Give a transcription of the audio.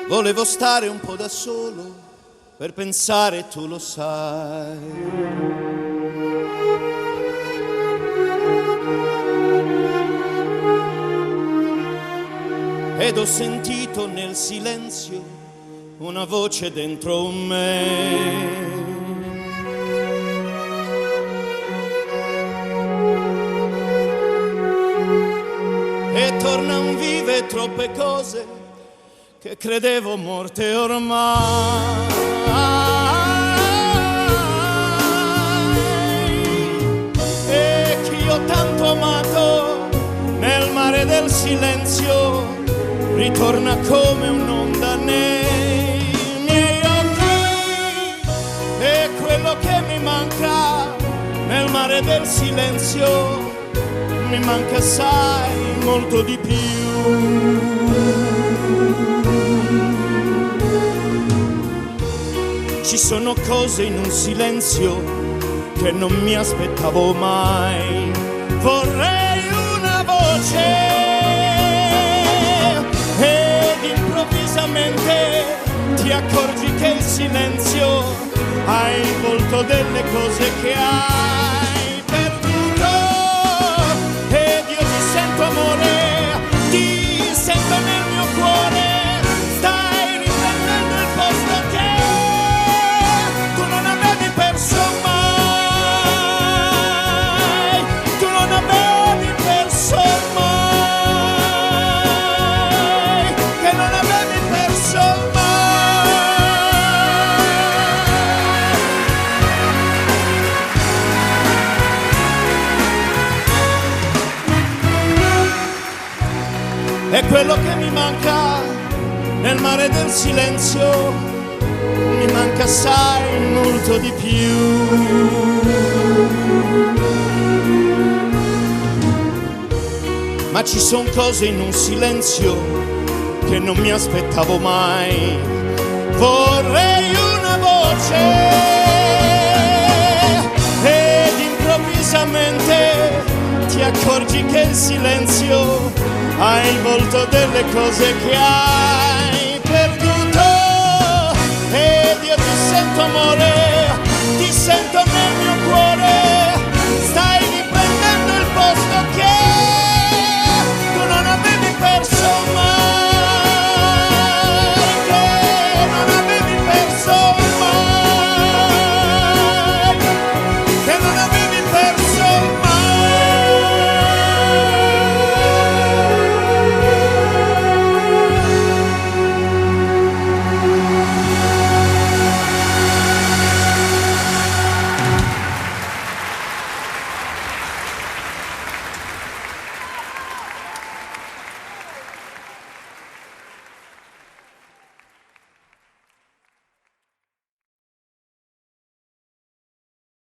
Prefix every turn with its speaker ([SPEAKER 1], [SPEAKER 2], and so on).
[SPEAKER 1] Volevo stare un po' da solo per pensare, tu lo sai. Ed ho sentito nel silenzio una voce dentro me. E tornan vive troppe cose che credevo morte ormai. E che io tanto amato nel mare del silenzio ritorna come un'onda nei miei occhi. E quello che mi manca nel mare del silenzio mi manca assai, molto di più. Ci sono cose in un silenzio che non mi aspettavo mai. Vorrei una voce ed improvvisamente ti accorgi che il silenzio ha il volto delle cose che hai perduto. Ed io ti sento amore, ti sento nel mio cuore. Stai riprendendo il posto che tu non avevi perso mai. Tu non avevi perso mai. Che non avevi perso mai. E quello che mi manca nel mare del silenzio mi manca assai, molto di più. Ma ci son cose in un silenzio che non mi aspettavo mai. Vorrei una voce ed improvvisamente ti accorgi che il silenzio ha il volto delle cose che hai perduto. Ed io ti sento amore, ti sento